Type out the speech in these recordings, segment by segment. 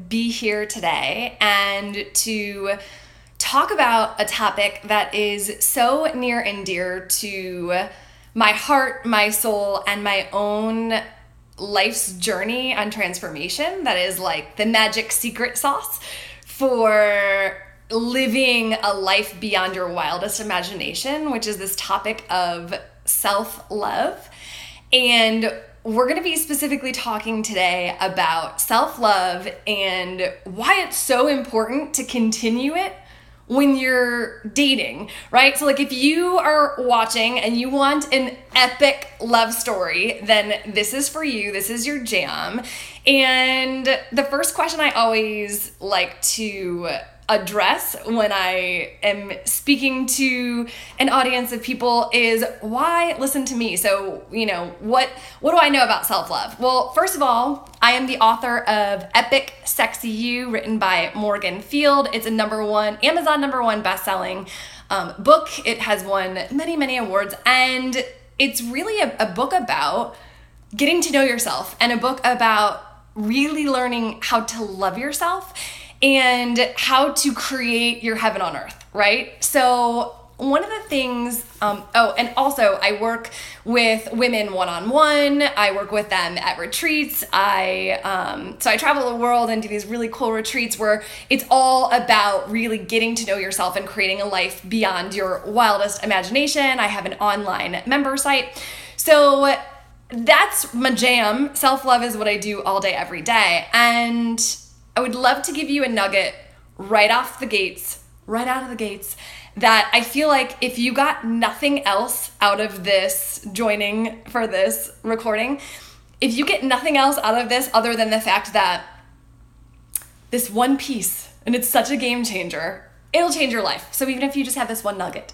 be here today and to talk about a topic that is so near and dear to my heart, my soul, and my own life's journey on transformation. That is like the magic secret sauce for living a life beyond your wildest imagination, which is this topic of self-love. And we're going to be specifically talking today about self-love and why it's so important to continue it when you're dating, right? So like if you are watching and you want an epic love story, then this is for you. This is your jam. And the first question I always like to address when I am speaking to an audience of people is why listen to me? So, what do I know about self-love? Well, first of all, I am the author of Epic Sexy You, written by Morgan Field. It's a Amazon number one best-selling book. It has won many, many awards, and it's really a book about getting to know yourself and a book about really learning how to love yourself and how to create your heaven on earth, right? So one of the things, and also I work with women one-on-one. I work with them at retreats. So I travel the world and do these really cool retreats where it's all about really getting to know yourself and creating a life beyond your wildest imagination. I have an online member site. So that's my jam. Self-love is what I do all day, every day. And I would love to give you a nugget right out of the gates, that I feel like if you got nothing else out of this joining for this recording, if you get nothing else out of this other than the fact that this one piece, and it's such a game changer, it'll change your life. So even if you just have this one nugget.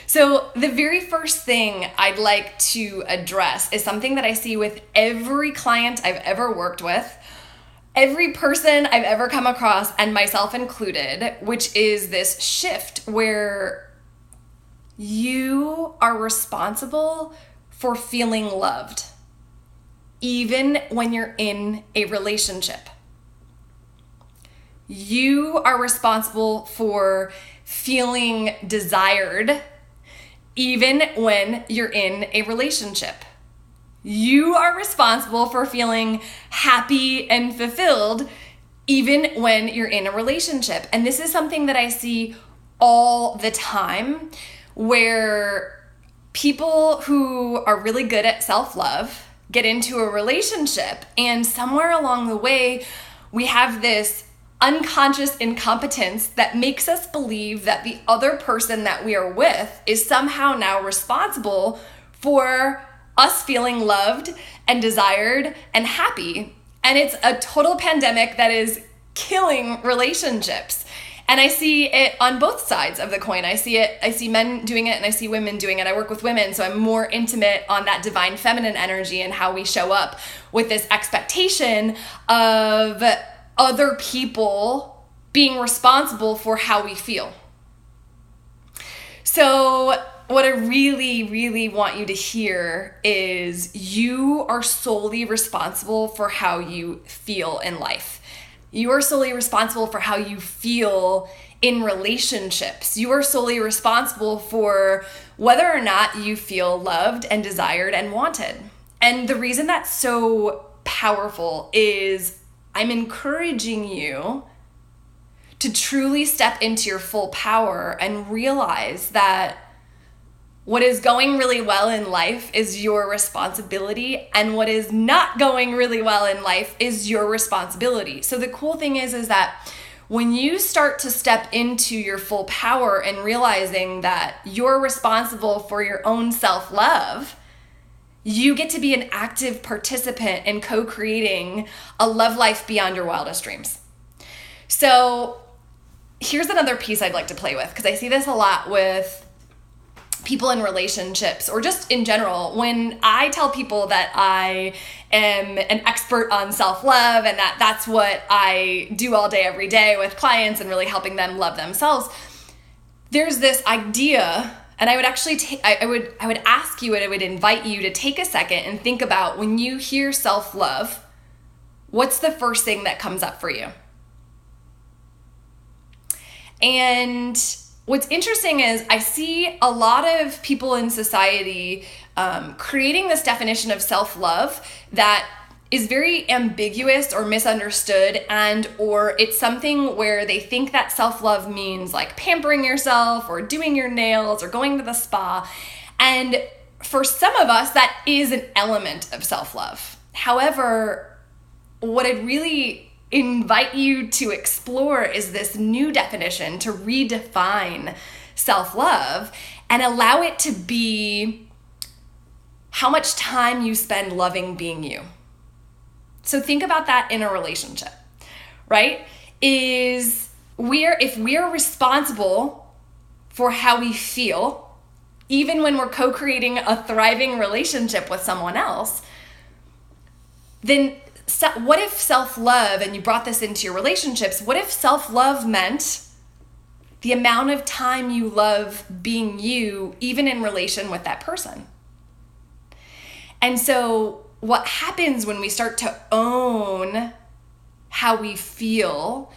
So the very first thing I'd like to address is something that I see with every client I've ever worked with, every person I've ever come across, and myself included, which is this shift where you are responsible for feeling loved, even when you're in a relationship. You are responsible for feeling desired, even when you're in a relationship. You are responsible for feeling happy and fulfilled even when you're in a relationship. And this is something that I see all the time, where people who are really good at self-love get into a relationship, and somewhere along the way, we have this unconscious incompetence that makes us believe that the other person that we are with is somehow now responsible for us feeling loved and desired and happy. And it's a total pandemic that is killing relationships. And I see it on both sides of the coin. I see men doing it and I see women doing it. I work with women, so I'm more intimate on that divine feminine energy and how we show up with this expectation of other people being responsible for how we feel. So what I really, really want you to hear is you are solely responsible for how you feel in life. You are solely responsible for how you feel in relationships. You are solely responsible for whether or not you feel loved and desired and wanted. And the reason that's so powerful is I'm encouraging you to truly step into your full power and realize that what is going really well in life is your responsibility, and what is not going really well in life is your responsibility. So the cool thing is that when you start to step into your full power and realizing that you're responsible for your own self-love, you get to be an active participant in co-creating a love life beyond your wildest dreams. So here's another piece I'd like to play with, because I see this a lot with people in relationships or just in general. When I tell people that I am an expert on self-love and that that's what I do all day, every day with clients and really helping them love themselves, there's this idea, and I would actually I would ask you and I would invite you to take a second and think about, when you hear self-love, what's the first thing that comes up for you? And what's interesting is I see a lot of people in society creating this definition of self-love that is very ambiguous or misunderstood, and or it's something where they think that self-love means like pampering yourself or doing your nails or going to the spa. And for some of us, that is an element of self-love. However, what I'd really invite you to explore is this new definition, to redefine self-love and allow it to be how much time you spend loving being you. So think about that in a relationship, right? If we're responsible for how we feel, even when we're co-creating a thriving relationship with someone else, then what if self-love, and you brought this into your relationships, what if self-love meant the amount of time you love being you, even in relation with that person? And so what happens when we start to own how we feel,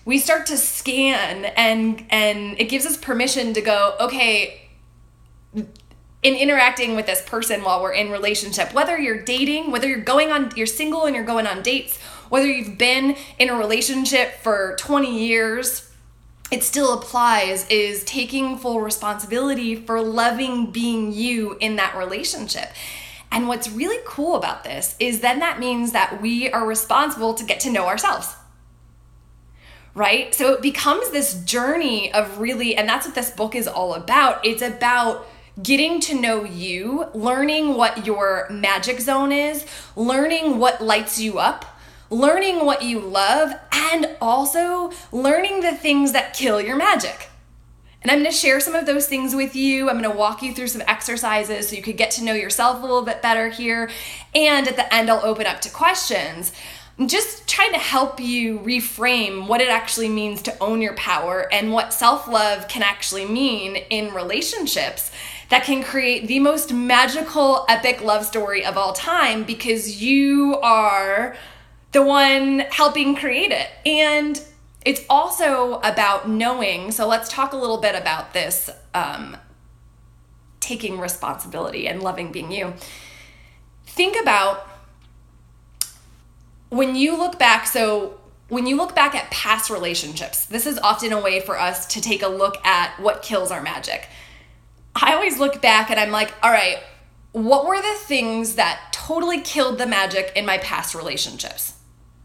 we start to scan, and it gives us permission to go, okay, in interacting with this person while we're in relationship, whether you're dating, whether you're single and you're going on dates, whether you've been in a relationship for 20 years, it still applies, is taking full responsibility for loving being you in that relationship. And what's really cool about this is then that means that we are responsible to get to know ourselves, right? So it becomes this journey of really, and that's what this book is all about. It's about getting to know you, learning what your magic zone is, learning what lights you up, learning what you love, and also learning the things that kill your magic. And I'm going to share some of those things with you. I'm going to walk you through some exercises so you could get to know yourself a little bit better here. And at the end, I'll open up to questions. I'm just trying to help you reframe what it actually means to own your power and what self-love can actually mean in relationships that can create the most magical, epic love story of all time, because you are the one helping create it. And it's also about knowing, so let's talk a little bit about this, taking responsibility and loving being you. Think about when you look back at past relationships, this is often a way for us to take a look at what kills our magic. I always look back and I'm like, all right, what were the things that totally killed the magic in my past relationships?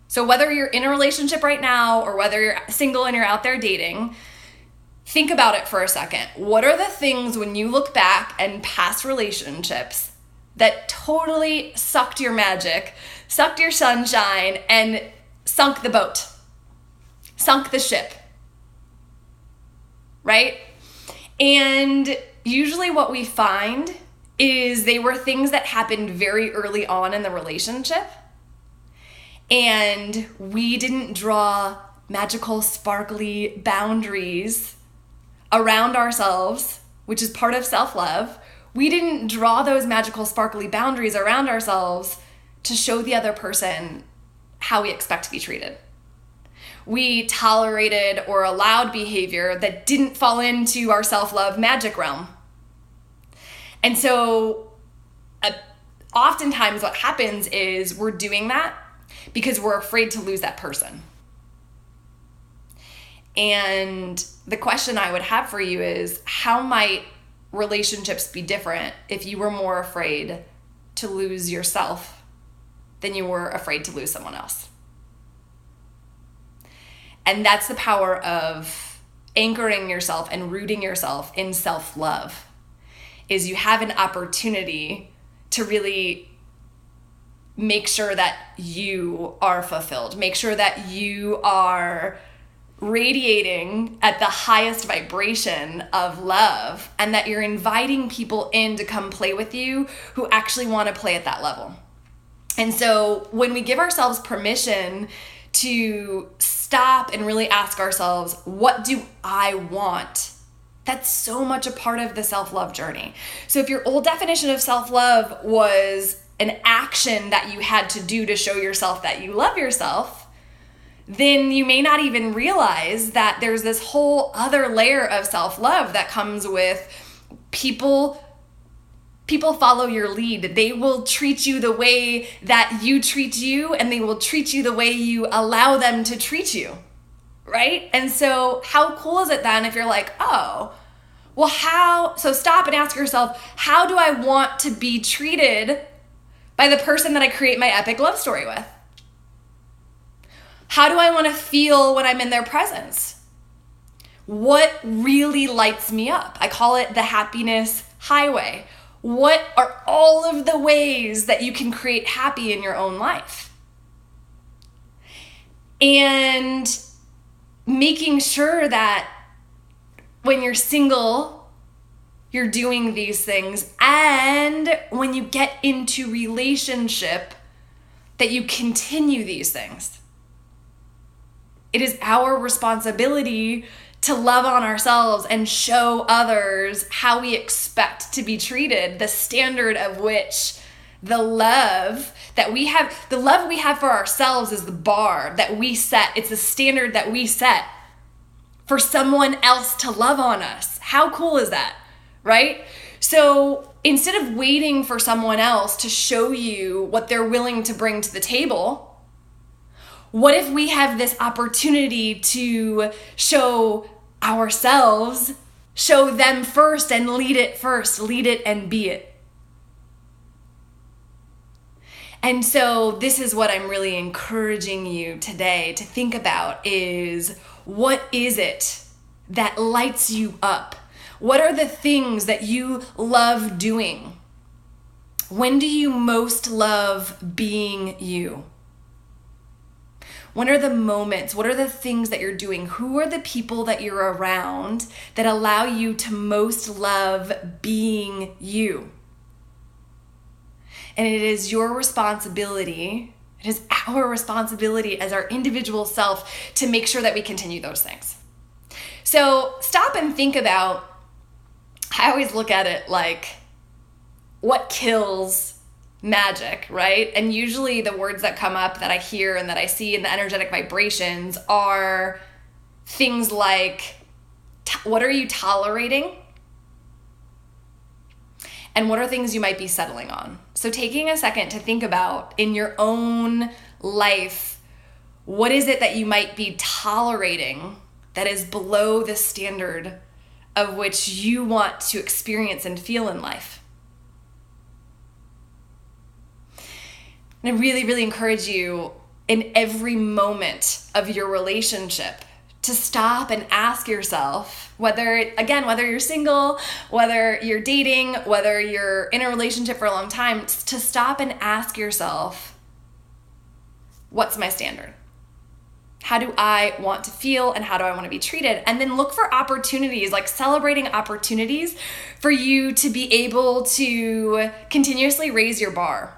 So whether you're in a relationship right now or whether you're single and you're out there dating, think about it for a second. What are the things when you look back in past relationships that totally sucked your magic, sucked your sunshine, and sunk the boat, sunk the ship, right? And usually what we find is they were things that happened very early on in the relationship, and we didn't draw magical, sparkly boundaries around ourselves, which is part of self-love. We didn't draw those magical, sparkly boundaries around ourselves to show the other person how we expect to be treated. We tolerated or allowed behavior that didn't fall into our self-love magic realm. And so oftentimes what happens is we're doing that because we're afraid to lose that person. And the question I would have for you is, how might relationships be different if you were more afraid to lose yourself than you were afraid to lose someone else? And that's the power of anchoring yourself and rooting yourself in self-love, is you have an opportunity to really make sure that you are fulfilled, make sure that you are radiating at the highest vibration of love, and that you're inviting people in to come play with you who actually want to play at that level. And so when we give ourselves permission to stop and really ask ourselves, what do I want? That's so much a part of the self-love journey. So if your old definition of self-love was an action that you had to do to show yourself that you love yourself, then you may not even realize that there's this whole other layer of self-love that comes with people follow your lead. They will treat you the way that you treat you, and they will treat you the way you allow them to treat you, right? And so how cool is it then if you're like, oh, well, so stop and ask yourself, how do I want to be treated by the person that I create my epic love story with? How do I want to feel when I'm in their presence? What really lights me up? I call it the happiness highway. What are all of the ways that you can create happy in your own life? And making sure that when you're single, you're doing these things, and when you get into relationship, that you continue these things. It is our responsibility to love on ourselves and show others how we expect to be treated, the standard of which the love we have for ourselves is the bar that we set. It's the standard that we set for someone else to love on us. How cool is that, right? So instead of waiting for someone else to show you what they're willing to bring to the table, what if we have this opportunity to show ourselves, show them first, and lead it first, lead it and be it? And so this is what I'm really encouraging you today to think about is, what is it that lights you up? What are the things that you love doing? When do you most love being you? When are the moments? What are the things that you're doing? Who are the people that you're around that allow you to most love being you? And it is your responsibility, it is our responsibility as our individual self to make sure that we continue those things. So stop and think about, I always look at it like, what kills magic, right? And usually the words that come up that I hear and that I see in the energetic vibrations are things like, what are you tolerating? And what are things you might be settling on? So taking a second to think about in your own life, what is it that you might be tolerating that is below the standard of which you want to experience and feel in life? And I really, really encourage you in every moment of your relationship to stop and ask yourself, whether you're single, whether you're dating, whether you're in a relationship for a long time, to stop and ask yourself, what's my standard? How do I want to feel and how do I want to be treated? And then look for opportunities, like celebrating opportunities for you to be able to continuously raise your bar.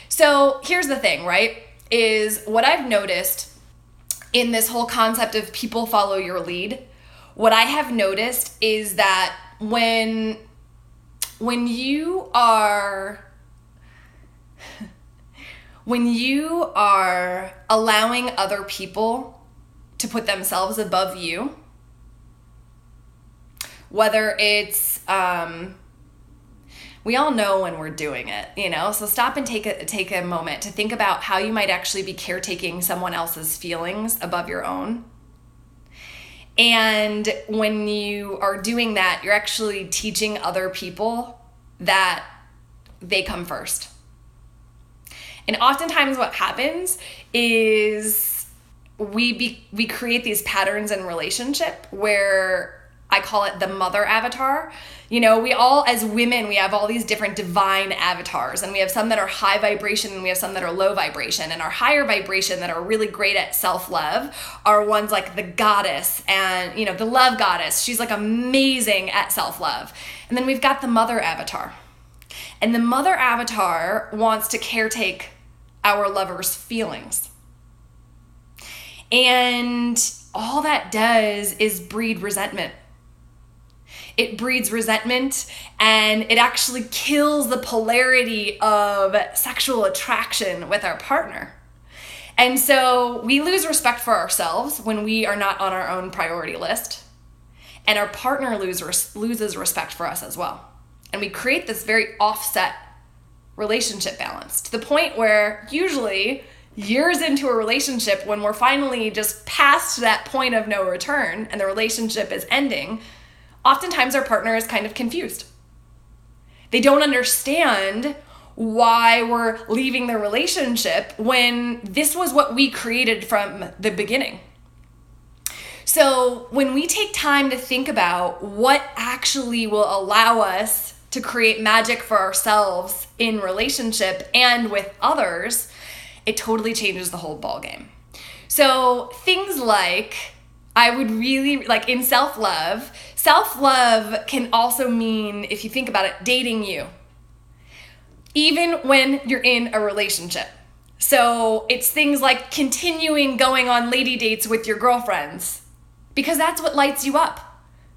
So here's the thing, right? Is what I've noticed in this whole concept of people follow your lead, what I have noticed is that when you are allowing other people to put themselves above you, whether it's we all know when we're doing it, so stop and take a moment to think about how you might actually be caretaking someone else's feelings above your own. And when you are doing that, you're actually teaching other people that they come first. And oftentimes what happens is we create these patterns in relationship where I call it the mother avatar. We all, as women, we have all these different divine avatars, and we have some that are high vibration and we have some that are low vibration. And our higher vibration that are really great at self-love are ones like the goddess and, the love goddess. She's like amazing at self-love. And then we've got the mother avatar. And the mother avatar wants to caretake our lover's feelings. And all that does is breed resentment. It breeds resentment, and it actually kills the polarity of sexual attraction with our partner. And so we lose respect for ourselves when we are not on our own priority list. And our partner loses respect for us as well. And we create this very offset relationship balance to the point where usually years into a relationship, when we're finally just past that point of no return and the relationship is ending, oftentimes our partner is kind of confused. They don't understand why we're leaving the relationship when this was what we created from the beginning. So when we take time to think about what actually will allow us to create magic for ourselves in relationship and with others, it totally changes the whole ballgame. So things like, I would really, like in self-love can also mean, if you think about it, dating you. Even when you're in a relationship. So it's things like continuing going on lady dates with your girlfriends because that's what lights you up,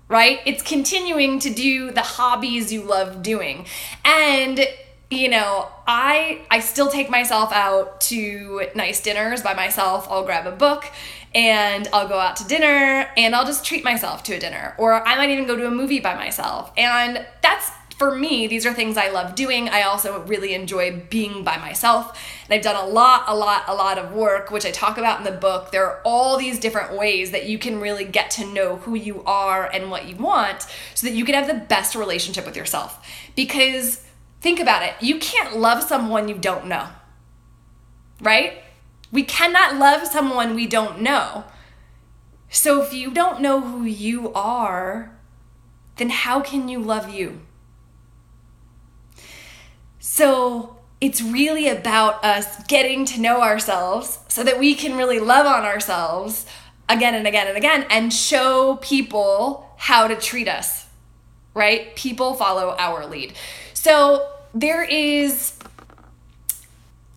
right? It's continuing to do the hobbies you love doing. And, you know, I still take myself out to nice dinners by myself. I'll grab a book and I'll go out to dinner and I'll just treat myself to a dinner. Or I might even go to a movie by myself. And that's, for me, these are things I love doing. I also really enjoy being by myself. And I've done a lot of work, which I talk about in the book. There are all these different ways that you can really get to know who you are and what you want so that you can have the best relationship with yourself. Because think about it. You can't love someone you don't know, right? We cannot love someone we don't know. So if you don't know who you are, then how can you love you? So it's really about us getting to know ourselves so that we can really love on ourselves again and again and again and show people how to treat us, right? People follow our lead. So there is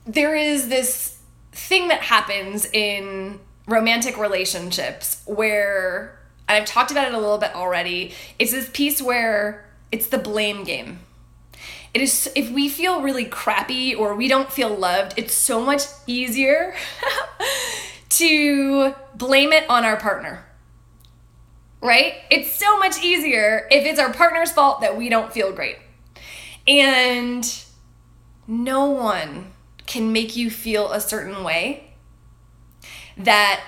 this thing that happens in romantic relationships where, and I've talked about it a little bit already, it's this piece where it's the blame game. It is, if we feel really crappy or we don't feel loved, it's so much easier to blame it on our partner, right? It's so much easier if it's our partner's fault that we don't feel great. And no one can make you feel a certain way, that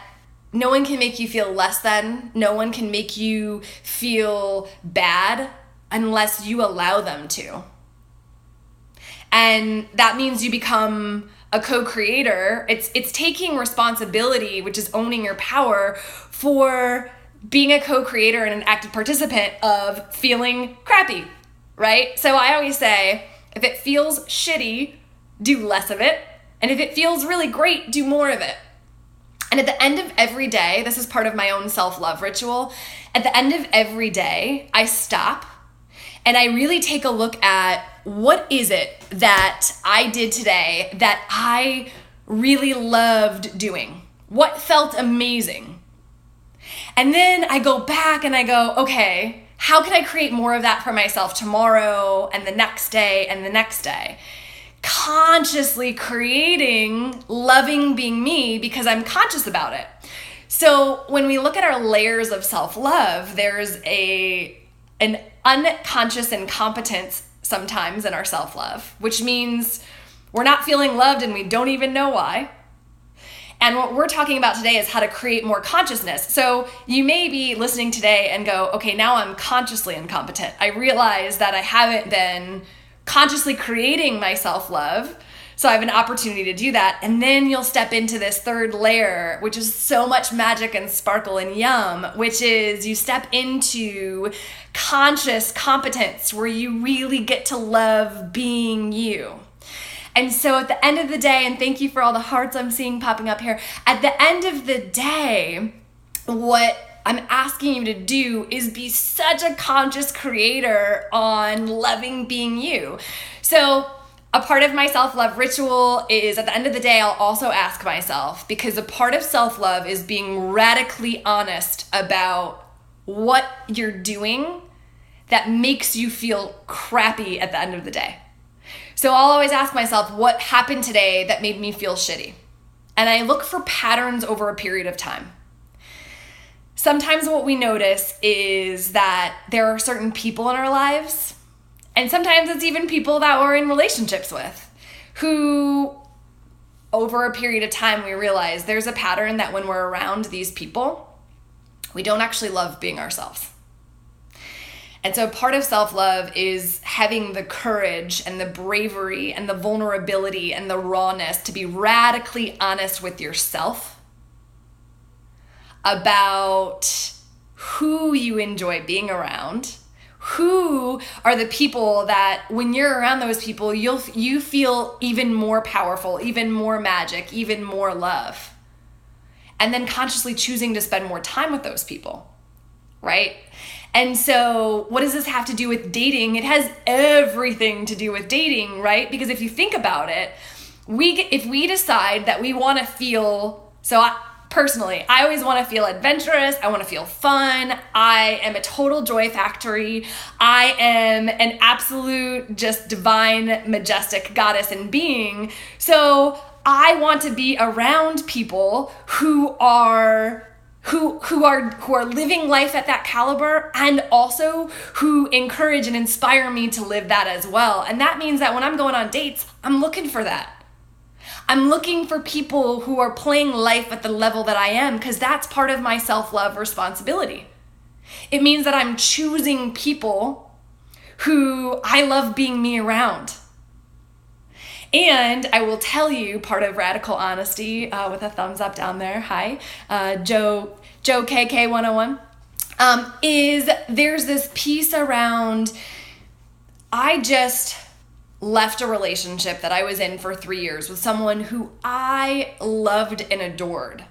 no one can make you feel less than, no one can make you feel bad unless you allow them to. And that means you become a co-creator. It's taking responsibility, which is owning your power, for being a co-creator and an active participant of feeling crappy, right? So I always say, if it feels shitty, do less of it. And if it feels really great, do more of it. And at the end of every day, this is part of my own self-love ritual, at the end of every day, I stop and I really take a look at, what is it that I did today that I really loved doing? What felt amazing? And then I go back and I go, okay, how can I create more of that for myself tomorrow and the next day and the next day? Consciously creating loving being me because I'm conscious about it. So when we look at our layers of self-love, there's an unconscious incompetence sometimes in our self-love, which means we're not feeling loved and we don't even know why. And what we're talking about today is how to create more consciousness. So you may be listening today and go, okay, now I'm consciously incompetent. I realize that I haven't been consciously creating my self-love. So I have an opportunity to do that. And then you'll step into this third layer, which is so much magic and sparkle and yum, which is you step into conscious competence where you really get to love being you. And so at the end of the day, and thank you for all the hearts I'm seeing popping up here, at the end of the day, what I'm asking you to do is be such a conscious creator on loving being you. So a part of my self-love ritual is, at the end of the day, I'll also ask myself, because a part of self-love is being radically honest about what you're doing that makes you feel crappy at the end of the day. So I'll always ask myself, what happened today that made me feel shitty? and I look for patterns over a period of time. Sometimes what we notice is that there are certain people in our lives, and sometimes it's even people that we're in relationships with, who over a period of time we realize there's a pattern that when we're around these people, we don't actually love being ourselves. And so part of self-love is having the courage and the bravery and the vulnerability and the rawness to be radically honest with yourself about who you enjoy being around, who are the people that when you're around those people, you feel even more powerful, even more magic, even more love. And then consciously choosing to spend more time with those people, right? And so what does this have to do with dating? It has everything to do with dating, right? Because if you think about it, if we decide that we want to feel, personally, I always want to feel adventurous. I want to feel fun. I am a total joy factory. I am an absolute, just divine, majestic goddess and being. So I want to be around people who are living life at that caliber, and also who encourage and inspire me to live that as well. And that means that when I'm going on dates, I'm looking for that. I'm looking for people who are playing life at the level that I am, because that's part of my self-love responsibility. It means that I'm choosing people who I love being me around. And I will tell you, part of radical honesty, with a thumbs up down there, hi, Joe KK 101, is there's this piece around, I just left a relationship that I was in for 3 years with someone who I loved and adored.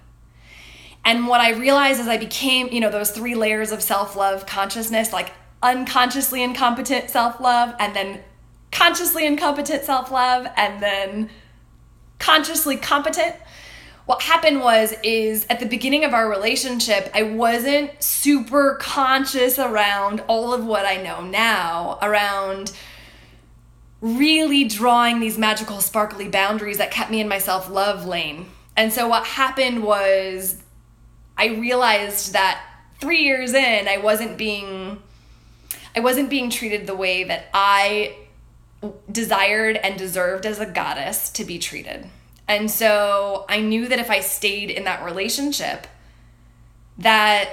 And what I realized as I became, those 3 layers of self-love consciousness, like unconsciously incompetent self-love, and then consciously incompetent self-love, and then consciously competent. What happened is at the beginning of our relationship, I wasn't super conscious around all of what I know now, around really drawing these magical, sparkly boundaries that kept me in my self-love lane. And so what happened was I realized that 3 years in, I wasn't being treated the way that I desired and deserved as a goddess to be treated. And so I knew that if I stayed in that relationship, that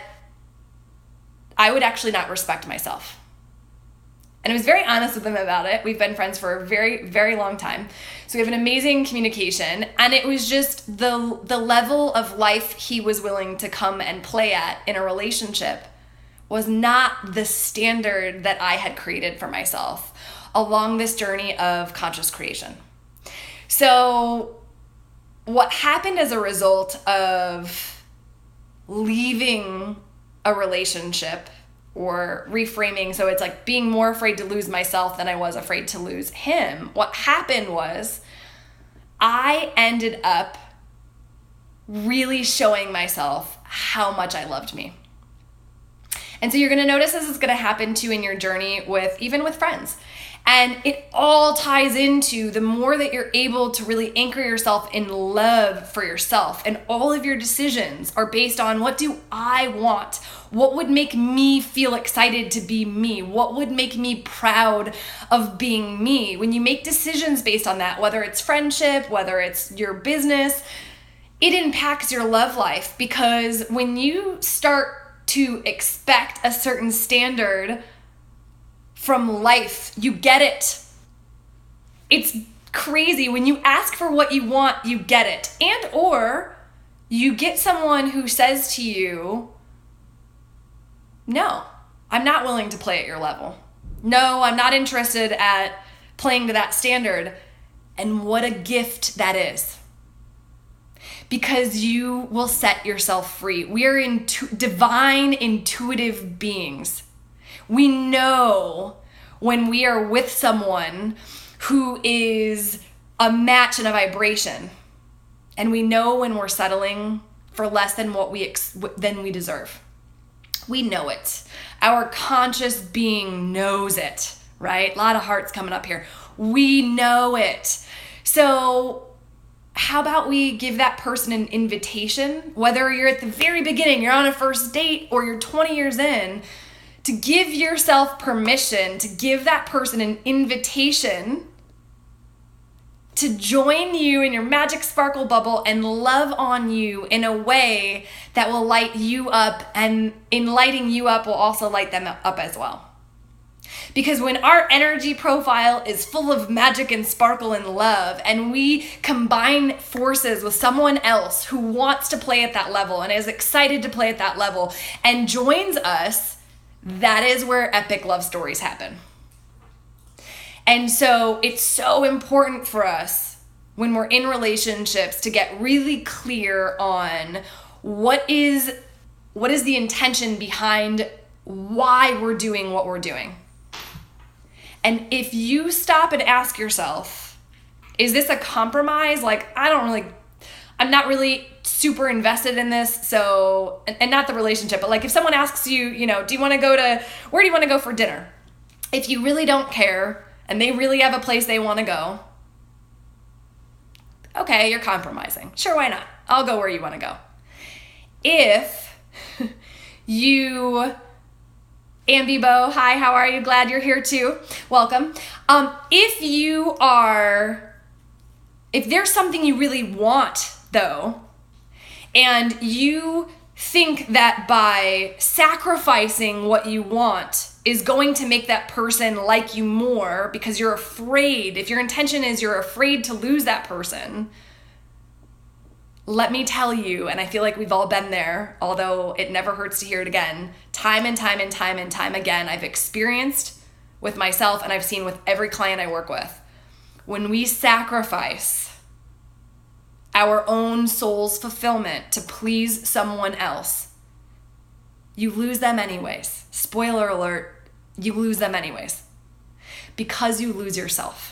I would actually not respect myself. And I was very honest with him about it. We've been friends for a very, very long time. So we have an amazing communication. And it was just the level of life he was willing to come and play at in a relationship was not the standard that I had created for myself along this journey of conscious creation. So what happened as a result of leaving a relationship, or reframing, so it's like being more afraid to lose myself than I was afraid to lose him, what happened was I ended up really showing myself how much I loved me. And so you're going to notice this is going to happen too in your journey even with friends. And it all ties into the more that you're able to really anchor yourself in love for yourself, and all of your decisions are based on, what do I want? What would make me feel excited to be me? What would make me proud of being me? When you make decisions based on that, whether it's friendship, whether it's your business, it impacts your love life, because when you start to expect a certain standard from life, you get it. It's crazy. When you ask for what you want, you get it. And or you get someone who says to you, no, I'm not willing to play at your level. No, I'm not interested at playing to that standard. And what a gift that is. Because you will set yourself free. We are divine, intuitive beings. We know when we are with someone who is a match and a vibration. And we know when we're settling for less than what we deserve. We know it. Our conscious being knows it, right? A lot of hearts coming up here. We know it. So how about we give that person an invitation, whether you're at the very beginning, you're on a first date, or you're 20 years in, to give yourself permission to give that person an invitation to join you in your magic sparkle bubble and love on you in a way that will light you up, and in lighting you up will also light them up as well. Because when our energy profile is full of magic and sparkle and love, and we combine forces with someone else who wants to play at that level and is excited to play at that level and joins us, that is where epic love stories happen. And so it's so important for us when we're in relationships to get really clear on what is the intention behind why we're doing what we're doing. And if you stop and ask yourself, is this a compromise? Like, I'm not really super invested in this. So, and not the relationship, but like if someone asks you, where do you want to go for dinner? If you really don't care and they really have a place they want to go, okay, you're compromising. Sure, why not? I'll go where you want to go. If you... Ambibo, hi, how are you? Glad you're here too. Welcome. If there's something you really want though, and you think that by sacrificing what you want is going to make that person like you more because you're afraid, if your intention is you're afraid to lose that person, let me tell you, and I feel like we've all been there, although it never hurts to hear it again, time and time and time and time again, I've experienced with myself and I've seen with every client I work with. When we sacrifice our own soul's fulfillment to please someone else, you lose them anyways. Spoiler alert, you lose them anyways. Because you lose yourself.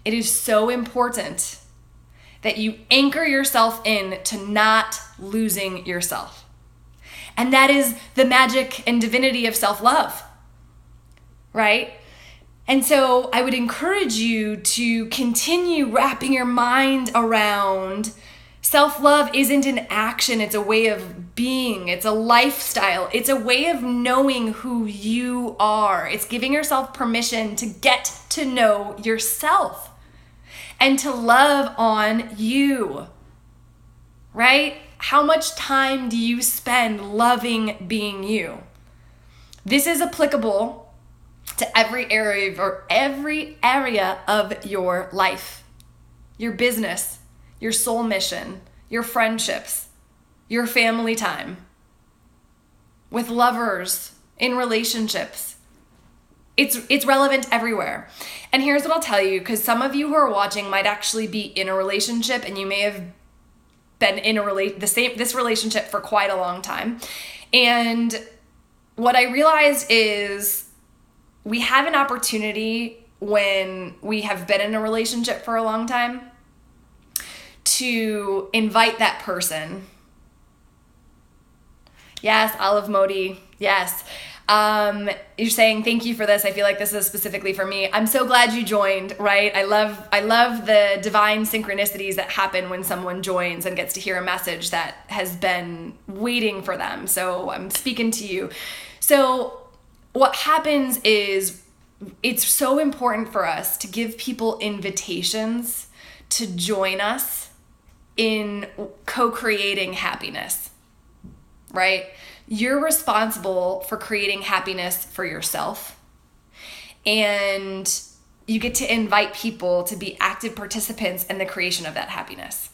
It is so important that you anchor yourself in to not losing yourself. And that is the magic and divinity of self-love, right? And so I would encourage you to continue wrapping your mind around self-love isn't an action, it's a way of being, it's a lifestyle, it's a way of knowing who you are. It's giving yourself permission to get to know yourself and to love on you, right? How much time do you spend loving being you? This is applicable to every area of your life, your business, your soul mission, your friendships, your family time, with lovers, in relationships. It's relevant everywhere. And here's what I'll tell you, because some of you who are watching might actually be in a relationship and you may have been in this relationship for quite a long time. And what I realized is we have an opportunity when we have been in a relationship for a long time to invite that person. Yes, Olive Modi, yes. You're saying, thank you for this. I feel like this is specifically for me. I'm so glad you joined, right? I love the divine synchronicities that happen when someone joins and gets to hear a message that has been waiting for them. So I'm speaking to you. So what happens is it's so important for us to give people invitations to join us in co-creating happiness, right? You're responsible for creating happiness for yourself, and you get to invite people to be active participants in the creation of that happiness.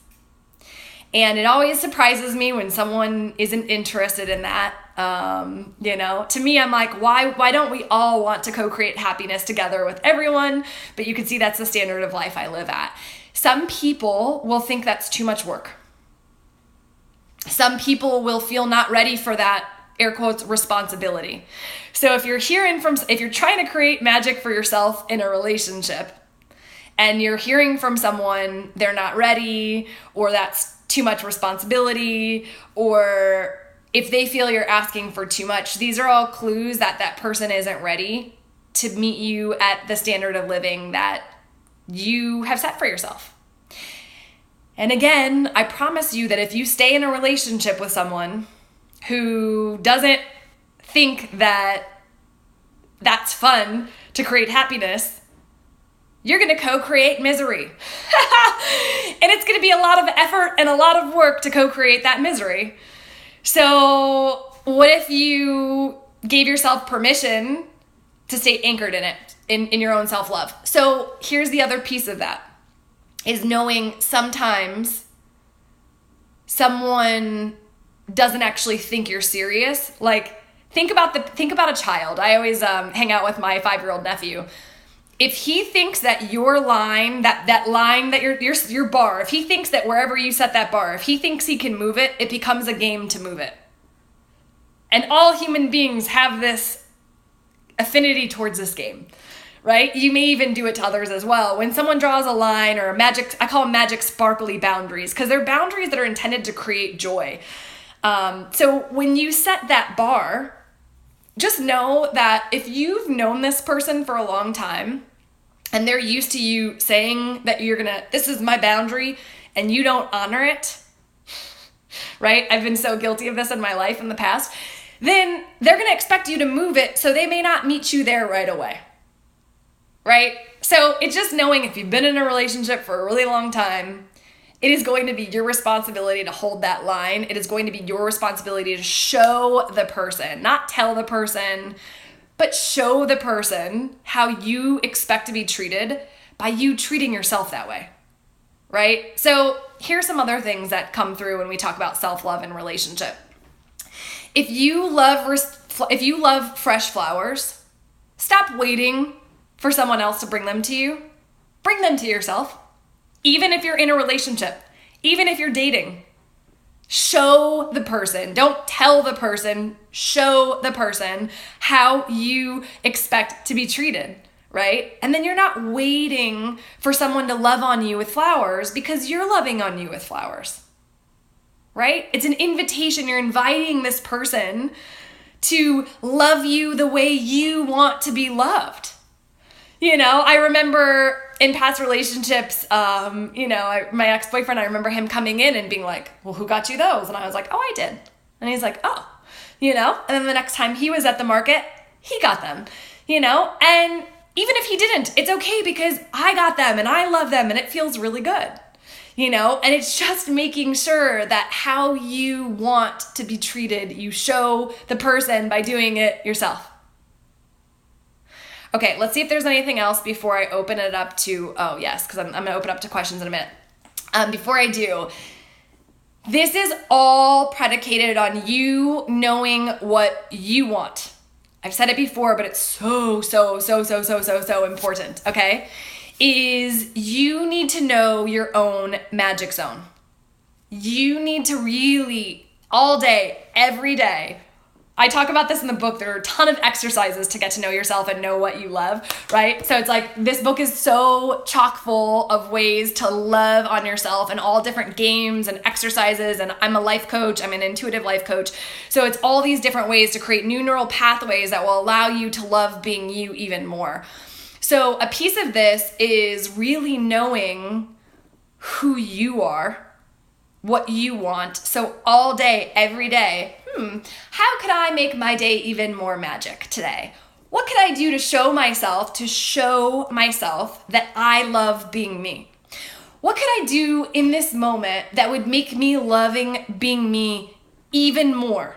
And it always surprises me when someone isn't interested in that. To me, I'm like, why don't we all want to co-create happiness together with everyone? But you can see that's the standard of life I live at. Some people will think that's too much work. Some people will feel not ready for that, air quotes, responsibility. So if you're trying to create magic for yourself in a relationship and you're hearing from someone they're not ready, or that's too much responsibility, or if they feel you're asking for too much, these are all clues that that person isn't ready to meet you at the standard of living that you have set for yourself. And again, I promise you that if you stay in a relationship with someone who doesn't think that that's fun to create happiness, you're going to co-create misery. And it's going to be a lot of effort and a lot of work to co-create that misery. So what if you gave yourself permission to stay anchored in it, in your own self-love? So here's the other piece of that, is knowing sometimes someone doesn't actually think you're serious. Like, think about a child. I always hang out with my 5-year-old nephew. If he thinks that your line, that line that your bar, if he thinks that wherever you set that bar, if he thinks he can move it, it becomes a game to move it. And all human beings have this affinity towards this game, right? You may even do it to others as well. When someone draws a line or a magic, I call them magic sparkly boundaries, because they're boundaries that are intended to create joy. So when you set that bar, just know that if you've known this person for a long time and they're used to you saying that this is my boundary, and you don't honor it, right? I've been so guilty of this in my life in the past. Then they're going to expect you to move it, so they may not meet you there right away, right? So it's just knowing if you've been in a relationship for a really long time, it is going to be your responsibility to hold that line. It is going to be your responsibility to show the person, not tell the person, but show the person how you expect to be treated by you treating yourself that way, right? So here's some other things that come through when we talk about self-love and relationship. If you love fresh flowers, stop waiting for someone else to bring them to you. Bring them to yourself. Even if you're in a relationship, even if you're dating, show the person. Don't tell the person, show the person how you expect to be treated, right? And then you're not waiting for someone to love on you with flowers, because you're loving on you with flowers, right? It's an invitation. You're inviting this person to love you the way you want to be loved. I remember in past relationships, my ex-boyfriend, I remember him coming in and being like, well, who got you those? And I was like, oh, I did. And he's like, oh, and then the next time he was at the market, he got them, and even if he didn't, it's okay, because I got them and I love them and it feels really good, and it's just making sure that how you want to be treated, you show the person by doing it yourself. Okay, let's see if there's anything else before I open it up to, because I'm going to open up to questions in a minute. Before I do, this is all predicated on you knowing what you want. I've said it before, but it's so important, okay? Is you need to know your own magic zone. You need to really, all day, every day, I talk about this in the book. There are a ton of exercises to get to know yourself and know what you love, right? So it's like, this book is so chock full of ways to love on yourself and all different games and exercises. And I'm a life coach. I'm an intuitive life coach. So it's all these different ways to create new neural pathways that will allow you to love being you even more. So a piece of this is really knowing who you are, what you want. So all day, every day, how could I make my day even more magic today? What could I do to show myself that I love being me? What could I do in this moment that would make me loving being me even more,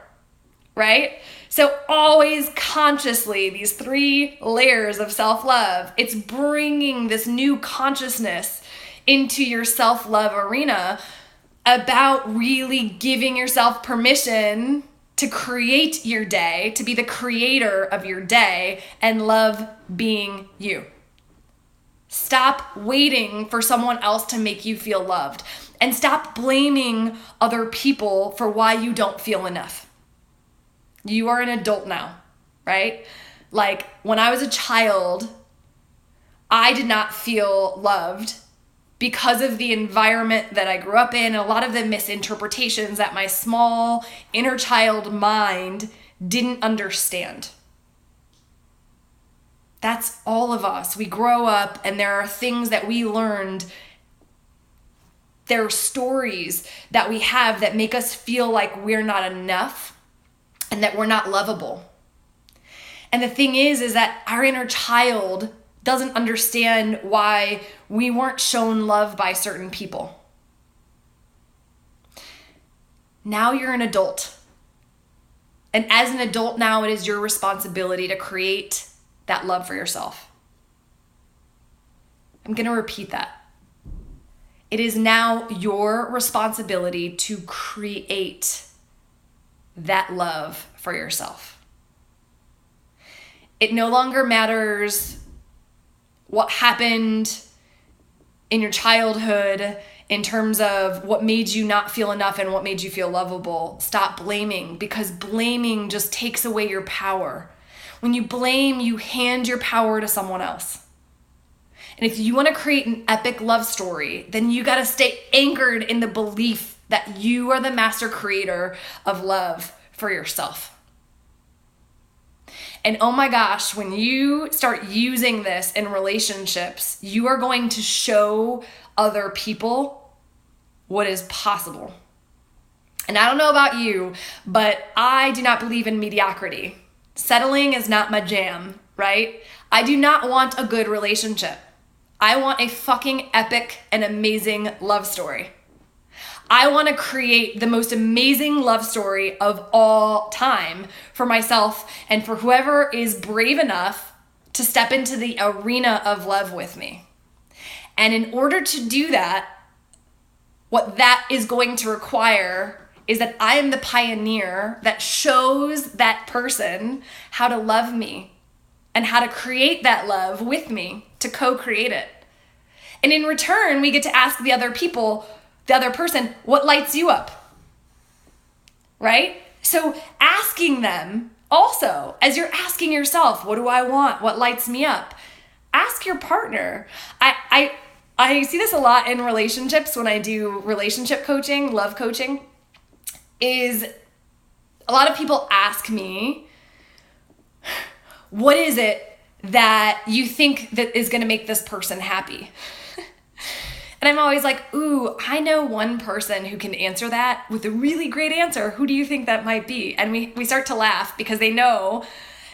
right? So always consciously, these 3 layers of self-love, it's bringing this new consciousness into your self-love arena about really giving yourself permission to create your day, to be the creator of your day, and love being you. Stop waiting for someone else to make you feel loved, and stop blaming other people for why you don't feel enough. You are an adult now, right? Like, when I was a child, I did not feel loved because of the environment that I grew up in, and a lot of the misinterpretations that my small inner child mind didn't understand. That's all of us. We grow up and there are things that we learned. There are stories that we have that make us feel like we're not enough and that we're not lovable. And the thing is that our inner child doesn't understand why we weren't shown love by certain people. Now you're an adult. And as an adult now, it is your responsibility to create that love for yourself. I'm going to repeat that. It is now your responsibility to create that love for yourself. It no longer matters what happened in your childhood in terms of what made you not feel enough and what made you feel lovable. Stop blaming, because blaming just takes away your power. When you blame, you hand your power to someone else. And if you want to create an epic love story, then you got to stay anchored in the belief that you are the master creator of love for yourself. And oh my gosh, when you start using this in relationships, you are going to show other people what is possible. And I don't know about you, but I do not believe in mediocrity. Settling is not my jam, right? I do not want a good relationship. I want a fucking epic and amazing love story. I want to create the most amazing love story of all time for myself and for whoever is brave enough to step into the arena of love with me. And in order to do that, what that is going to require is that I am the pioneer that shows that person how to love me and how to create that love with me, to co-create it. And in return, we get to ask the other person, what lights you up? Right? So asking them also, as you're asking yourself, what do I want? What lights me up? Ask your partner. I see this a lot in relationships when I do relationship coaching, love coaching, is a lot of people ask me, what is it that you think that is going to make this person happy? And I'm always like, ooh, I know one person who can answer that with a really great answer. Who do you think that might be? And we start to laugh because they know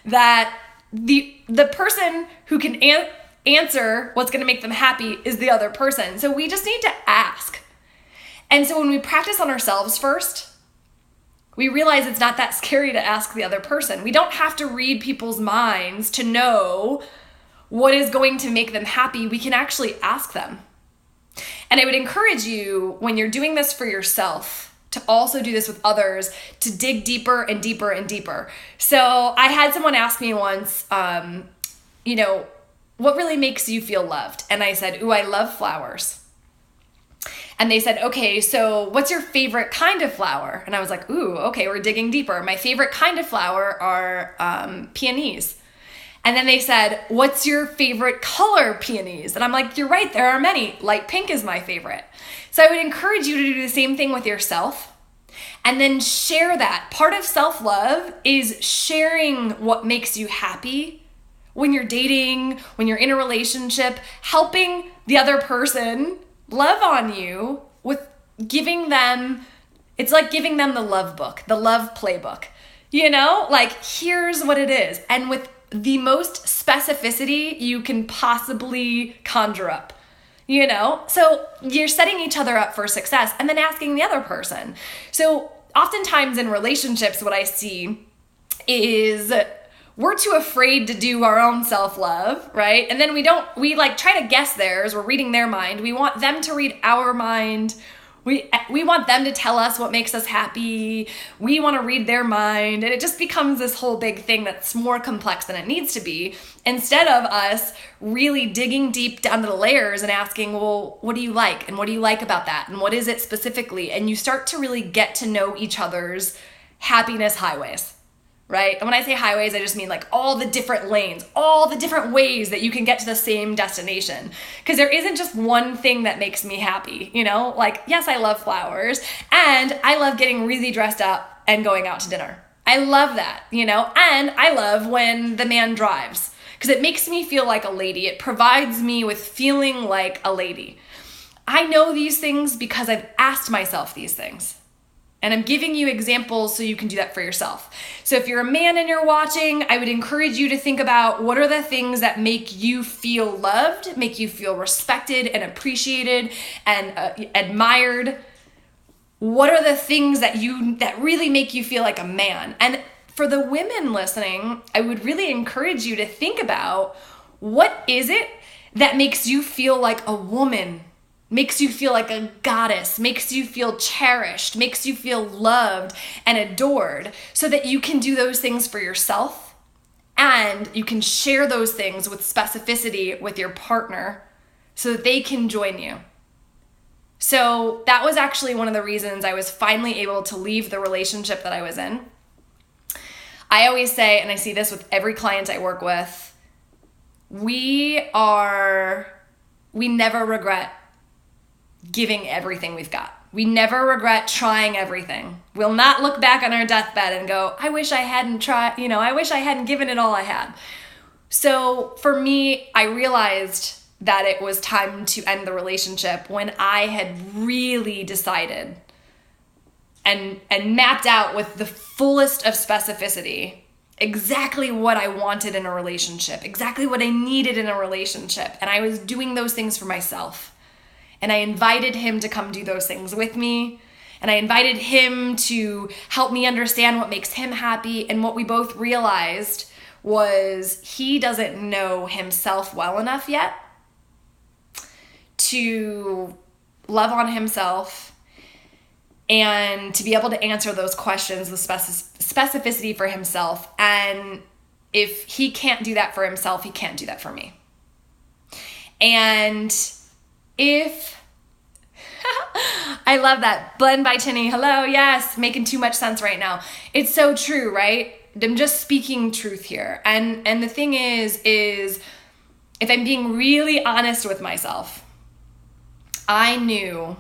that the person who can answer what's going to make them happy is the other person. So we just need to ask. And so when we practice on ourselves first, we realize it's not that scary to ask the other person. We don't have to read people's minds to know what is going to make them happy. We can actually ask them. And I would encourage you, when you're doing this for yourself, to also do this with others, to dig deeper and deeper and deeper. So I had someone ask me once, what really makes you feel loved? And I said, ooh, I love flowers. And they said, okay, so what's your favorite kind of flower? And I was like, ooh, okay, we're digging deeper. My favorite kind of flower are peonies. And then they said, what's your favorite color peonies? And I'm like, you're right, there are many. Light pink is my favorite. So I would encourage you to do the same thing with yourself and then share that. Part of self-love is sharing what makes you happy when you're dating, when you're in a relationship, helping the other person love on you with giving them, it's like giving them the love book, the love playbook, like here's what it is. And with the most specificity you can possibly conjure up, So you're setting each other up for success and then asking the other person. So oftentimes in relationships, what I see is we're too afraid to do our own self-love, right? And then we try to guess theirs. We're reading their mind. We want them to read our mind. We want them to tell us what makes us happy. We want to read their mind. And it just becomes this whole big thing that's more complex than it needs to be. Instead of us really digging deep down to the layers and asking, well, what do you like? And what do you like about that? And what is it specifically? And you start to really get to know each other's happiness highways. Right? And when I say highways, I just mean like all the different lanes, all the different ways that you can get to the same destination. Because there isn't just one thing that makes me happy, Like, yes, I love flowers and I love getting really dressed up and going out to dinner. I love that, And I love when the man drives. because it makes me feel like a lady. It provides me with feeling like a lady. I know these things because I've asked myself these things. And I'm giving you examples so you can do that for yourself. So if you're a man and you're watching, I would encourage you to think about what are the things that make you feel loved, make you feel respected and appreciated and admired. What are the things that really make you feel like a man? And for the women listening, I would really encourage you to think about, what is it that makes you feel like a woman? Makes you feel like a goddess, makes you feel cherished, makes you feel loved and adored, so that you can do those things for yourself and you can share those things with specificity with your partner so that they can join you. So that was actually one of the reasons I was finally able to leave the relationship that I was in. I always say, and I see this with every client I work with, we never regret giving everything we've got. We never regret trying everything. We'll not look back on our deathbed and go, I wish I hadn't tried, I wish I hadn't given it all I had. So for me, I realized that it was time to end the relationship when I had really decided and mapped out with the fullest of specificity exactly what I wanted in a relationship, exactly what I needed in a relationship. And I was doing those things for myself. And I invited him to come do those things with me. And I invited him to help me understand what makes him happy. And what we both realized was he doesn't know himself well enough yet to love on himself and to be able to answer those questions with specificity for himself. And if he can't do that for himself, he can't do that for me. And if I love that. Blend by Tinny. Hello. Yes. Making too much sense right now. It's so true, right? I'm just speaking truth here. And the thing is if I'm being really honest with myself, I knew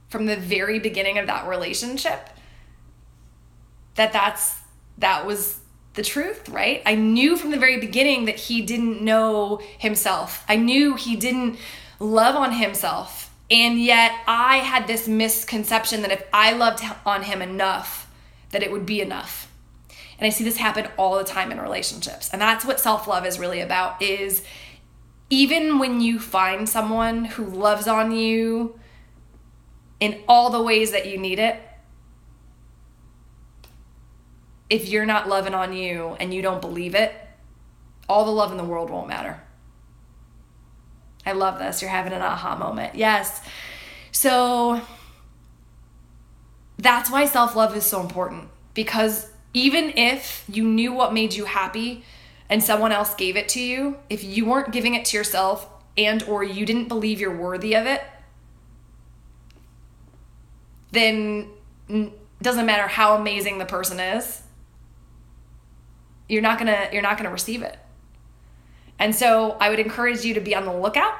from the very beginning of that relationship that was the truth, right? I knew from the very beginning that he didn't know himself. I knew he didn't love on himself. And yet I had this misconception that if I loved on him enough, that it would be enough. And I see this happen all the time in relationships. And that's what self-love is really about, is even when you find someone who loves on you in all the ways that you need it, if you're not loving on you and you don't believe it, all the love in the world won't matter. I love this. You're having an aha moment. Yes. So that's why self-love is so important, because even if you knew what made you happy and someone else gave it to you, if you weren't giving it to yourself and or you didn't believe you're worthy of it, then it doesn't matter how amazing the person is, you're not gonna receive it. And so I would encourage you to be on the lookout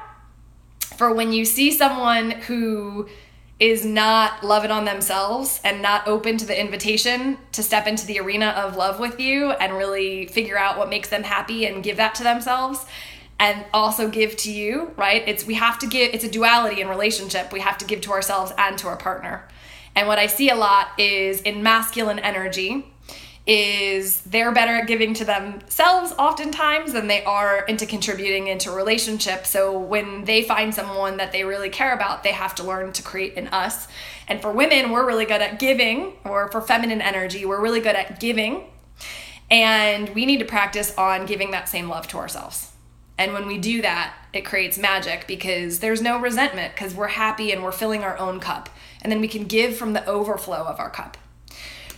for when you see someone who is not loving on themselves and not open to the invitation to step into the arena of love with you and really figure out what makes them happy and give that to themselves and also give to you, right? It's a duality in relationship. We have to give to ourselves and to our partner. And what I see a lot is in masculine energy is they're better at giving to themselves oftentimes than they are into contributing into relationships. So when they find someone that they really care about, they have to learn to create in us. And for women, we're really good at giving, or for feminine energy, we're really good at giving. And we need to practice on giving that same love to ourselves. And when we do that, it creates magic because there's no resentment because we're happy and we're filling our own cup. And then we can give from the overflow of our cup.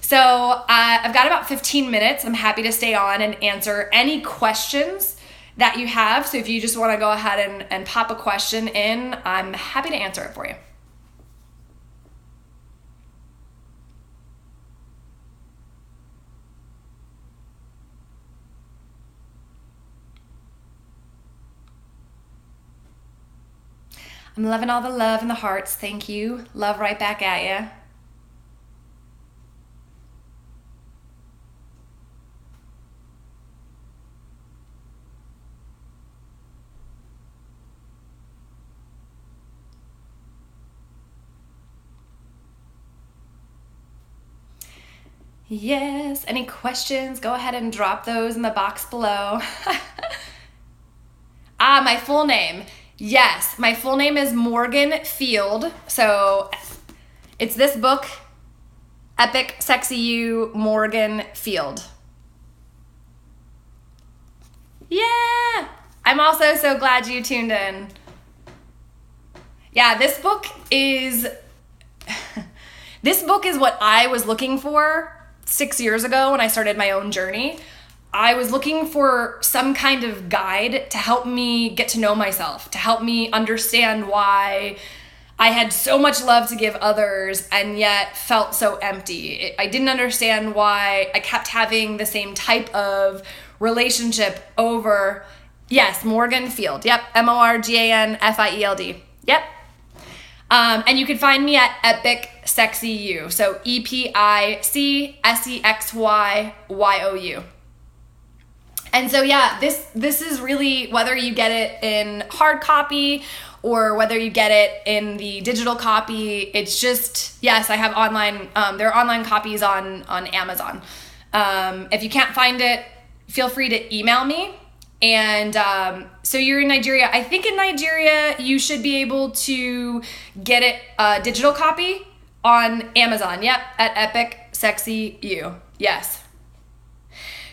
So I've got about 15 minutes. I'm happy to stay on and answer any questions that you have. So if you just want to go ahead and pop a question in, I'm happy to answer it for you. I'm loving all the love and the hearts. Thank you. Love right back at you. Yes. Any questions? Go ahead and drop those in the box below. My full name. Yes, my full name is Morgan Field. So it's this book, Epic Sexy You, Morgan Field. Yeah. I'm also so glad you tuned in. Yeah, this book is what I was looking for 6 years ago when I started my own journey. I was looking for some kind of guide to help me get to know myself, to help me understand why I had so much love to give others and yet felt so empty. I didn't understand why I kept having the same type of relationship over. Yes, Morgan Field. Yep, MorganField. Yep. And you can find me at Epic Sexy You. So EPICSEXYYOU. And so yeah, this is really, whether you get it in hard copy or whether you get it in the digital copy, it's just, yes, I have online, there are online copies on Amazon. If you can't find it, feel free to email me. And so you're in Nigeria. I think in Nigeria, you should be able to get it digital copy on Amazon. Yep, at Epic Sexy You. Yes.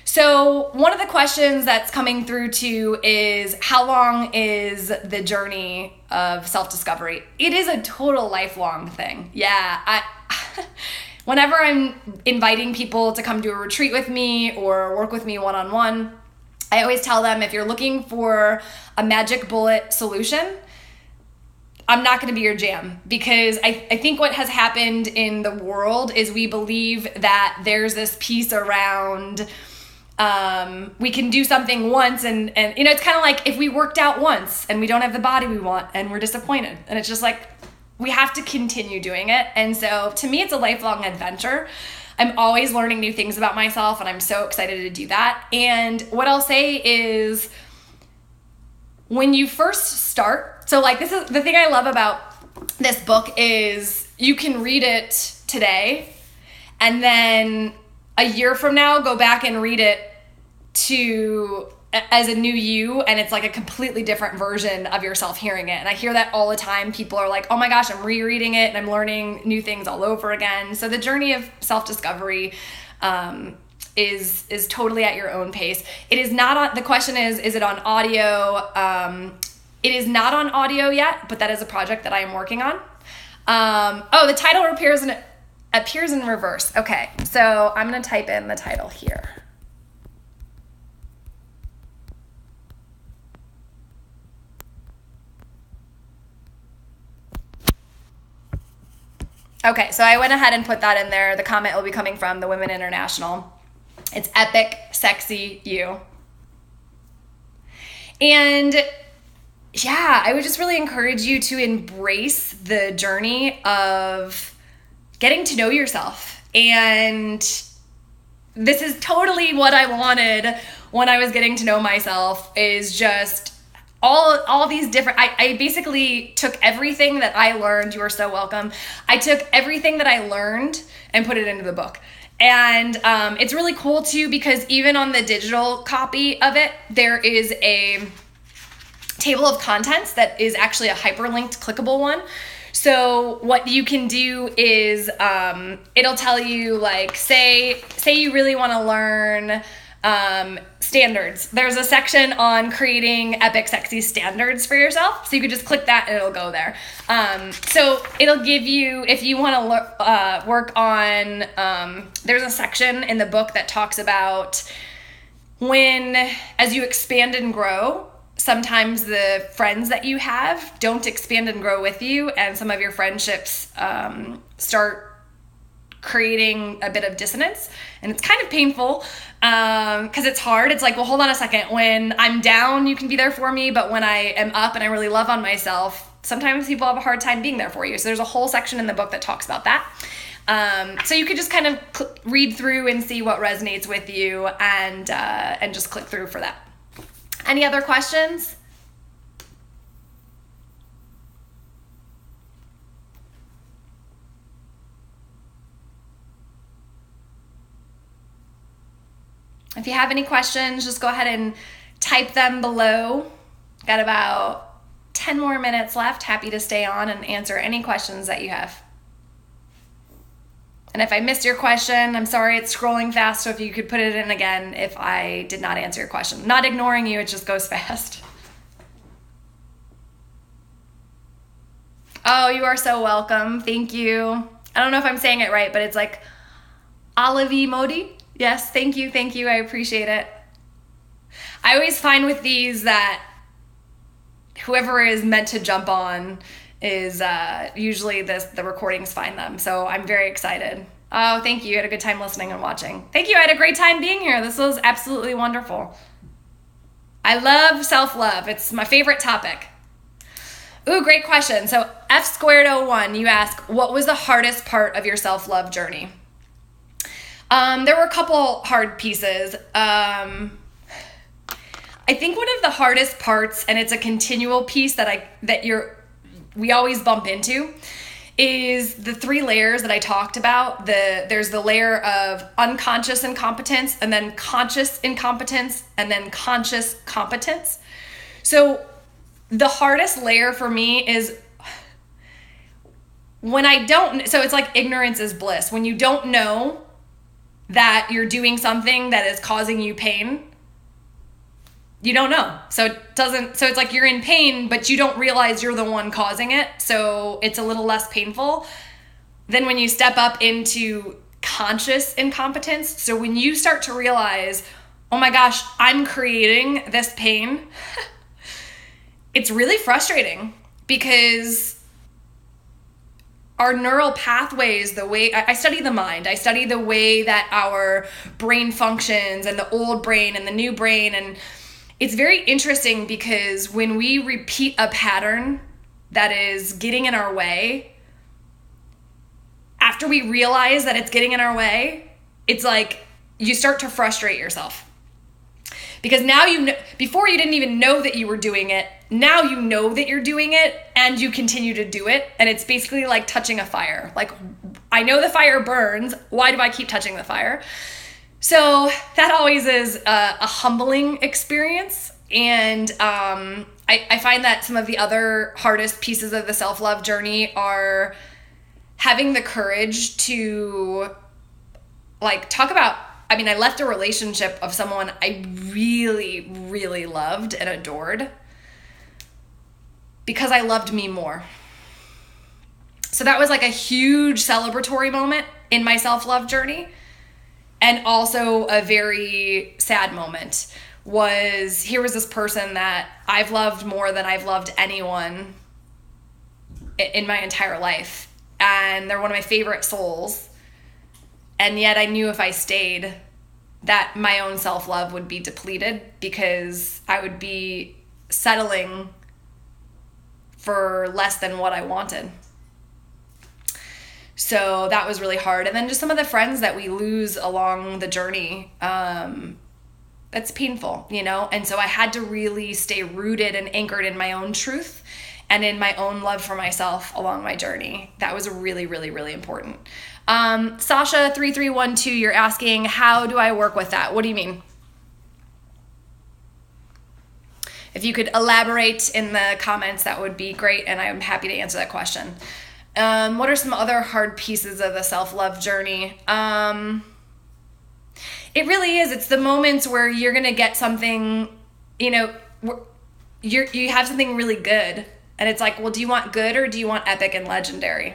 So one of the questions that's coming through too is, how long is the journey of self-discovery? It is a total lifelong thing. Yeah, whenever I'm inviting people to come do a retreat with me or work with me one-on-one, I always tell them, if you're looking for a magic bullet solution, I'm not going to be your jam, because I think what has happened in the world is we believe that there's this piece around we can do something once and you know, it's kind of like if we worked out once and we don't have the body we want and we're disappointed, and it's just like we have to continue doing it. And so to me, it's a lifelong adventure. I'm always learning new things about myself, and I'm so excited to do that. And what I'll say is, when you first start, so like, this is the thing I love about this book, is you can read it today and then a year from now go back and read it as a new you, and it's like a completely different version of yourself hearing it. And I hear that all the time. People are like, oh my gosh, I'm rereading it and I'm learning new things all over again. So the journey of self-discovery is totally at your own pace. It is not on, the question is it on audio? It is not on audio yet, but that is a project that I am working on. The title appears in reverse. Okay, so I'm gonna type in the title here. Okay, so I went ahead and put that in there. The comment will be coming from the Women International. It's Epic Sexy You. And yeah, I would just really encourage you to embrace the journey of getting to know yourself. And this is totally what I wanted when I was getting to know myself, is just all these different, I basically took everything that I learned. You are so welcome. I took everything that I learned and put it into the book. And it's really cool too, because even on the digital copy of it, there is a table of contents that is actually a hyperlinked clickable one. So what you can do is it'll tell you, like, say you really want to learn standards. There's a section on creating epic sexy standards for yourself. So you could just click that and it'll go there. So it'll give you, if you want to work on, there's a section in the book that talks about when, as you expand and grow, sometimes the friends that you have don't expand and grow with you, and some of your friendships start creating a bit of dissonance, and it's kind of painful because it's hard. It's like, well, hold on a second. When I'm down, you can be there for me, but when I am up and I really love on myself, sometimes people have a hard time being there for you. So there's a whole section in the book that talks about that. So you could just kind of read through and see what resonates with you, and just click through for that. Any other questions? If you have any questions, just go ahead and type them below. Got about 10 more minutes left. Happy to stay on and answer any questions that you have. And if I missed your question, I'm sorry, it's scrolling fast, so if you could put it in again if I did not answer your question. Not ignoring you, it just goes fast. Oh, you are so welcome. Thank you. I don't know if I'm saying it right, but it's like Olive Modi. Yes, thank you. I appreciate it. I always find with these that whoever is meant to jump on is usually the recordings find them. So I'm very excited. Oh, thank you. You had a good time listening and watching. Thank you. I had a great time being here. This was absolutely wonderful. I love self-love. It's my favorite topic. Ooh, great question. So F201, you ask, what was the hardest part of your self-love journey? There were a couple hard pieces. I think one of the hardest parts, and it's a continual piece we always bump into, is the 3 layers that I talked about. There's the layer of unconscious incompetence, and then conscious incompetence, and then conscious competence. So the hardest layer for me is when I don't, so it's like ignorance is bliss. When you don't know that you're doing something that is causing you pain, you don't know. So it's like you're in pain, but you don't realize you're the one causing it. So it's a little less painful than when you step up into conscious incompetence. So when you start to realize, oh my gosh, I'm creating this pain, it's really frustrating because our neural pathways, the way I study the mind, I study the way that our brain functions and the old brain and the new brain. And it's very interesting because when we repeat a pattern that is getting in our way, after we realize that it's getting in our way, it's like you start to frustrate yourself. Because now you know, before you didn't even know that you were doing it, now you know that you're doing it and you continue to do it. And it's basically like touching a fire. Like, I know the fire burns. Why do I keep touching the fire? So that always is a humbling experience. And I find that some of the other hardest pieces of the self-love journey are having the courage to talk about, I left a relationship of someone I really, really loved and adored because I loved me more. So that was like a huge celebratory moment in my self-love journey. And also a very sad moment here was this person that I've loved more than I've loved anyone in my entire life. And they're one of my favorite souls. And yet I knew if I stayed that my own self-love would be depleted because I would be settling for less than what I wanted. So that was really hard. And then just some of the friends that we lose along the journey, that's painful, And so I had to really stay rooted and anchored in my own truth and in my own love for myself along my journey. That was really, really, really important. Sasha3312, you're asking, how do I work with that? What do you mean? If you could elaborate in the comments, that would be great, and I'm happy to answer that question. What are some other hard pieces of the self-love journey? It really is. It's the moments where you're going to get something, you have something really good, and it's like, well, do you want good or do you want epic and legendary?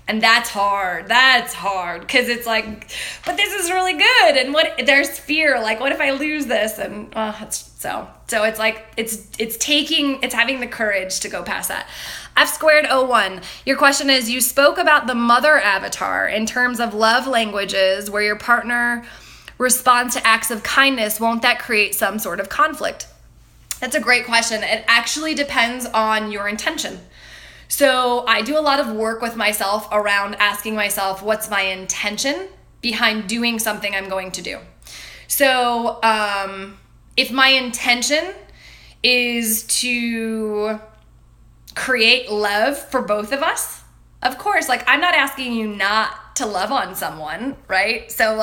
And that's hard. Because it's like, but this is really good. And there's fear. Like, what if I lose this? And so it's like, it's having the courage to go past that. F201, your question is, you spoke about the mother avatar in terms of love languages where your partner responds to acts of kindness. Won't that create some sort of conflict? That's a great question. It actually depends on your intention. So I do a lot of work with myself around asking myself, what's my intention behind doing something I'm going to do? So if my intention is to create love for both of us, of course, I'm not asking you not to love on someone, right? So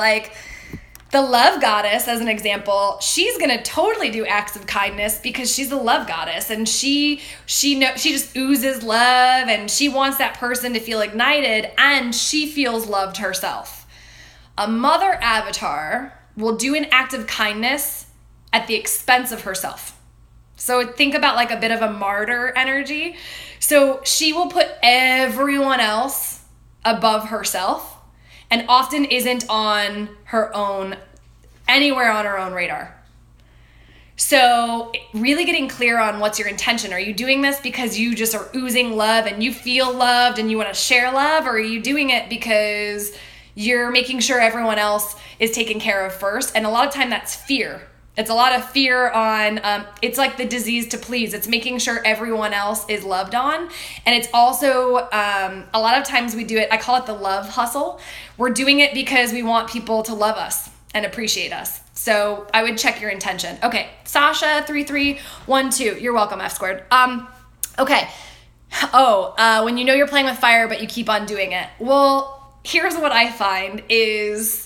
The love goddess, as an example, she's gonna totally do acts of kindness because she's a love goddess, and she just oozes love, and she wants that person to feel ignited, and she feels loved herself. A mother avatar will do an act of kindness at the expense of herself. So think about like a bit of a martyr energy. So she will put everyone else above herself, and often isn't on her own, anywhere on her own radar. So really getting clear on what's your intention. Are you doing this because you just are oozing love and you feel loved and you want to share love? Or are you doing it because you're making sure everyone else is taken care of first? And a lot of time that's fear. It's a lot of fear on, it's like the disease to please. It's making sure everyone else is loved on. And it's also, a lot of times we do it, I call it the love hustle. We're doing it because we want people to love us and appreciate us. So I would check your intention. Okay, Sasha 3312, you're welcome, F squared. Okay. When you know you're playing with fire, but you keep on doing it. Well, here's what I find is,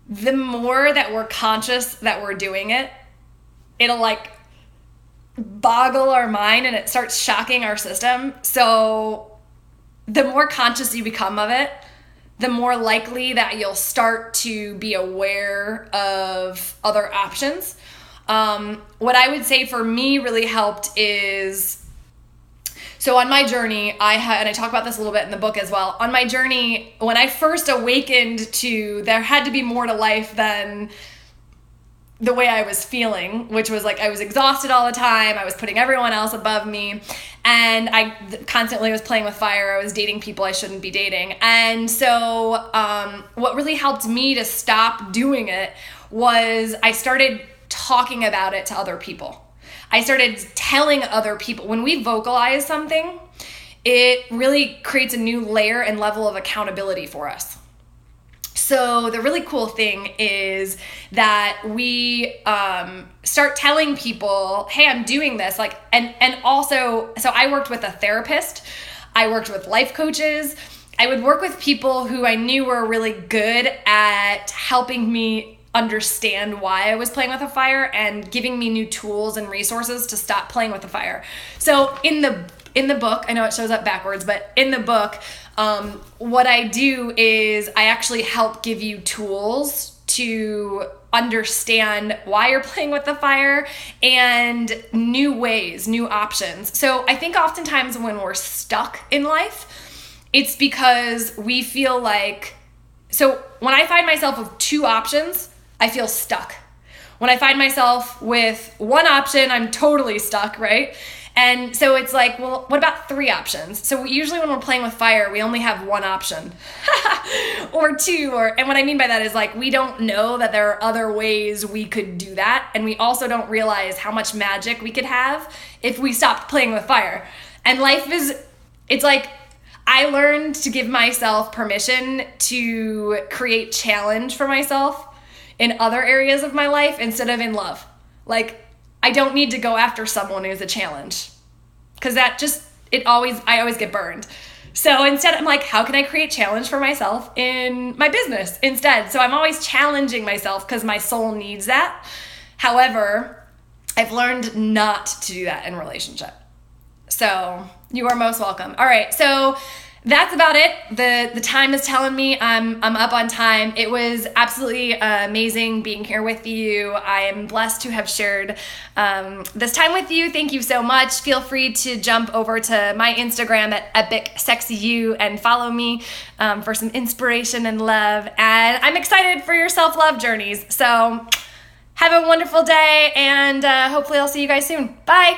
the more that we're conscious that we're doing it, it'll like boggle our mind and it starts shocking our system. So the more conscious you become of it, the more likely that you'll start to be aware of other options. What I would say for me really helped is, so on my journey, and I talk about this a little bit in the book as well. On my journey, when I first awakened to there had to be more to life than the way I was feeling, which was like I was exhausted all the time. I was putting everyone else above me. And I constantly was playing with fire. I was dating people I shouldn't be dating. And so what really helped me to stop doing it was I started talking about it to other people. I started telling other people. When we vocalize something, it really creates a new layer and level of accountability for us. So the really cool thing is that we start telling people, hey, I'm doing this. Like, and also, so I worked with a therapist. I worked with life coaches. I would work with people who I knew were really good at helping me understand why I was playing with the fire and giving me new tools and resources to stop playing with the fire. So in the book, I know it shows up backwards, but in the book, what I do is I actually help give you tools to understand why you're playing with the fire and new ways, new options. So I think oftentimes when we're stuck in life, it's because we feel like, so when I find myself with two options, I feel stuck. When I find myself with one option, I'm totally stuck, right? And so it's like, well, what about three options? So usually when we're playing with fire, we only have one option or two, and what I mean by that is like, we don't know that there are other ways we could do that. And we also don't realize how much magic we could have if we stopped playing with fire. And life it's like, I learned to give myself permission to create challenge for myself in other areas of my life instead of in love. Like, I don't need to go after someone who's a challenge, because I always get burned. So instead, I'm like, how can I create challenge for myself in my business instead? So I'm always challenging myself because my soul needs that. However, I've learned not to do that in relationship. So you are most welcome. All right, so that's about it. The time is telling me I'm up on time. It was absolutely amazing being here with you. I am blessed to have shared this time with you. Thank you so much. Feel free to jump over to my Instagram at epicsexyu and follow me for some inspiration and love. And I'm excited for your self-love journeys. So have a wonderful day, and hopefully I'll see you guys soon. Bye.